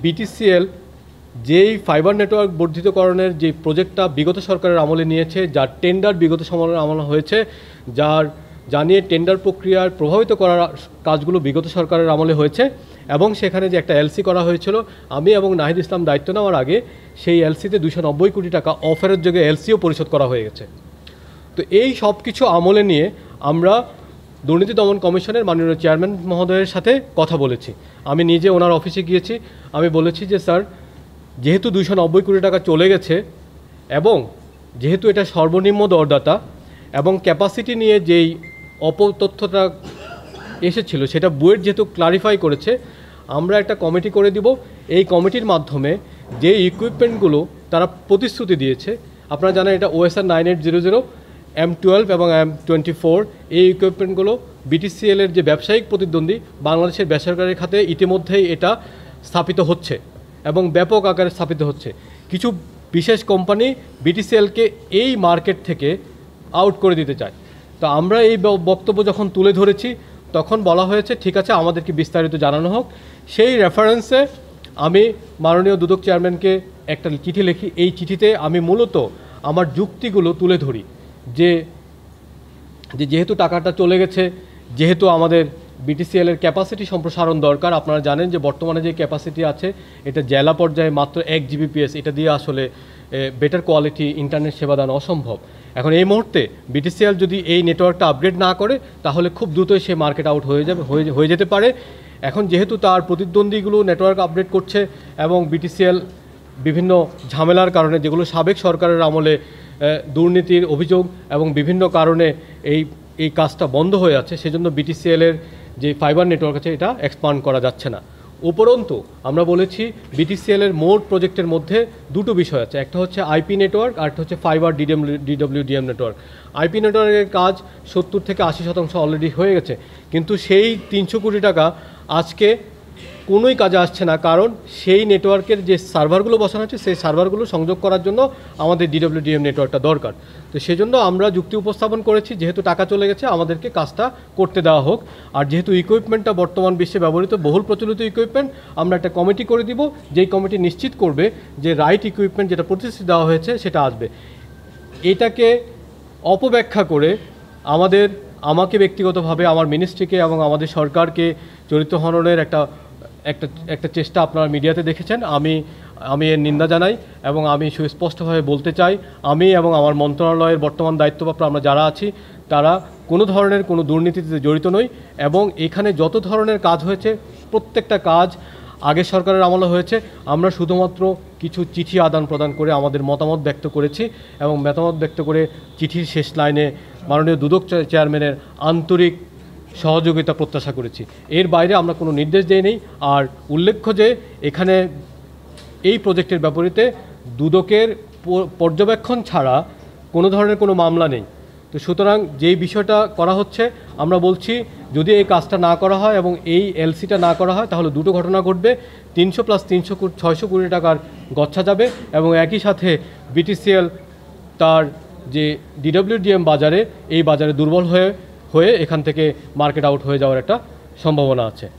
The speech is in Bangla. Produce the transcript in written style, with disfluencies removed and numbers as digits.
বিটিসিএল যেই ফাইবার নেটওয়ার্ক বর্ধিতকরণের যে প্রজেক্টটা বিগত সরকারের আমলে নিয়েছে, যার টেন্ডার বিগত সময়ের আমলে হয়েছে, জানিয়ে টেন্ডার প্রক্রিয়ার প্রভাবিত করার কাজগুলো বিগত সরকারের আমলে হয়েছে এবং সেখানে যে একটা এলসি করা হয়েছিল, আমি এবং নাহিদ ইসলাম দায়িত্ব নেওয়ার আগে সেই এলসিতে 290 কোটি টাকা অফারের যোগে এলসিও পরিশোধ করা হয়ে গেছে। তো এই সব কিছু আমলে নিয়ে আমরা দুর্নীতি দমন কমিশনের মাননীয় চেয়ারম্যান মহোদয়ের সাথে কথা বলেছি। আমি নিজে ওনার অফিসে গিয়েছি। আমি বলেছি যে স্যার, যেহেতু 290 কোটি টাকা চলে গেছে এবং যেহেতু এটা সর্বনিম্ন দরদাতা এবং ক্যাপাসিটি নিয়ে যেই অপতথ্যটা এসেছিল সেটা বুয়েট যেহেতু ক্লারিফাই করেছে, আমরা একটা কমিটি করে দিব। এই কমিটির মাধ্যমে যে ইকুইপমেন্টগুলো তারা প্রতিশ্রুতি দিয়েছে, আপনারা জানেন এটা OSR 9800, M12 এবং M24, এই ইকুইপমেন্টগুলো বিটিসিএলের যে ব্যবসায়িক প্রতিদ্বন্দ্বী বাংলাদেশের বেসরকারি খাতে ইতিমধ্যেই এটা স্থাপিত হচ্ছে এবং ব্যাপক আকারে স্থাপিত হচ্ছে। কিছু বিশেষ কোম্পানি বিটিসিএলকে এই মার্কেট থেকে আউট করে দিতে চায়। তো আমরা এই বক্তব্য যখন তুলে ধরেছি তখন বলা হয়েছে ঠিক আছে, আমাদেরকে বিস্তারিত জানানো হোক। সেই রেফারেন্সে আমি মাননীয় দুদক চেয়ারম্যানকে একটা চিঠি লিখি। এই চিঠিতে আমি মূলত আমার যুক্তিগুলো তুলে ধরি যে যেহেতু টাকাটা চলে গেছে, যেহেতু আমাদের বিটিসিএলের ক্যাপাসিটি সম্প্রসারণ দরকার। আপনারা জানেন যে বর্তমানে যে ক্যাপাসিটি আছে এটা জেলা পর্যায়ে মাত্র 1 Gbps, এটা দিয়ে আসলে বেটার কোয়ালিটি ইন্টারনেট সেবা দান অসম্ভব। এখন এই মুহূর্তে বিটিসিএল যদি এই নেটওয়ার্কটা আপগ্রেড না করে তাহলে খুব দ্রুতই সে মার্কেট আউট হয়ে যেতে পারে। এখন যেহেতু তার প্রতিদ্বন্দ্বীগুলো নেটওয়ার্ক আপগ্রেড করছে এবং বিটিসিএল বিভিন্ন ঝামেলার কারণে, যেগুলো সাবেক সরকারের আমলে দুর্নীতির অভিযোগ এবং বিভিন্ন কারণে এই কাজটা বন্ধ হয়ে আছে, সেজন্য বিটিসিএলের যে ফাইবার নেটওয়ার্ক আছে এটা এক্সপান্ড করা যাচ্ছে না। উপরন্তু আমরা বলেছি বিটিসিএলের মোট প্রজেক্টের মধ্যে দুটো বিষয় আছে, একটা হচ্ছে আইপি নেটওয়ার্ক আর একটা হচ্ছে ফাইবার DWDM নেটওয়ার্ক। আইপি নেটওয়ার্কের কাজ 70 থেকে 80% অলরেডি হয়ে গেছে, কিন্তু সেই 300 কোটি টাকা আজকে কোনোই কাজে আসছে না, কারণ সেই নেটওয়ার্কের যে সার্ভারগুলো বসানো হচ্ছে সেই সার্ভারগুলো সংযোগ করার জন্য আমাদের DWDM নেটওয়ার্কটা দরকার। তো সেজন্য আমরা যুক্তি উপস্থাপন করেছি, যেহেতু টাকা চলে গেছে আমাদেরকে কাজটা করতে দেওয়া হোক। আর যেহেতু ইকুইপমেন্টটা বর্তমান বিশ্বে ব্যবহৃত বহুল প্রচলিত ইকুইপমেন্ট, আমরা একটা কমিটি করে দিব, যেই কমিটি নিশ্চিত করবে যে রাইট ইকুইপমেন্ট যেটা প্রতিশ্রুতি দেওয়া হয়েছে সেটা আসবে। এটাকে অপব্যাখ্যা করে আমাকে ব্যক্তিগতভাবে আমার মিনিস্ট্রিকে এবং আমাদের সরকারকে চরিত্র হননের একটা চেষ্টা আপনারা মিডিয়াতে দেখেছেন। আমি এর নিন্দা জানাই এবং আমি সুস্পষ্টভাবে বলতে চাই, আমি এবং আমার মন্ত্রণালয়ের বর্তমান দায়িত্বপ্রাপ্ত আমরা যারা আছি তারা কোনো ধরনের কোনো দুর্নীতিতে জড়িত নই এবং এখানে যত ধরনের কাজ হয়েছে প্রত্যেকটা কাজ আগের সরকারের আমলে হয়েছে। আমরা শুধুমাত্র কিছু চিঠি আদান প্রদান করে আমাদের মতামত ব্যক্ত করেছি এবং মতামত ব্যক্ত করে চিঠির শেষ লাইনে মাননীয় দুদক চেয়ারম্যানের আন্তরিক সহযোগিতা প্রত্যাশা করেছি। এর বাইরে আমরা কোনো নির্দেশ দেইনি। আর উল্লেখ্য যে এখানে এই প্রজেক্টের বিপরীতে দুদকের পর্যবেক্ষণ ছাড়া কোনো ধরনের কোনো মামলা নেই। তো সুতরাং যেই বিষয়টা করা হচ্ছে, আমরা বলছি যদি এই কাজটা না করা হয় এবং এই এলসিটা না করা হয় তাহলে দুটো ঘটনা ঘটবে। 300 + 300 600 কোটি টাকার গচ্ছা যাবে এবং একই সাথে বিটিসিএল তার যে DWDM বাজারে, এই বাজারে দুর্বল হয়ে এখান থেকে মার্কেট আউট হয়ে যাওয়ার একটা সম্ভাবনা আছে।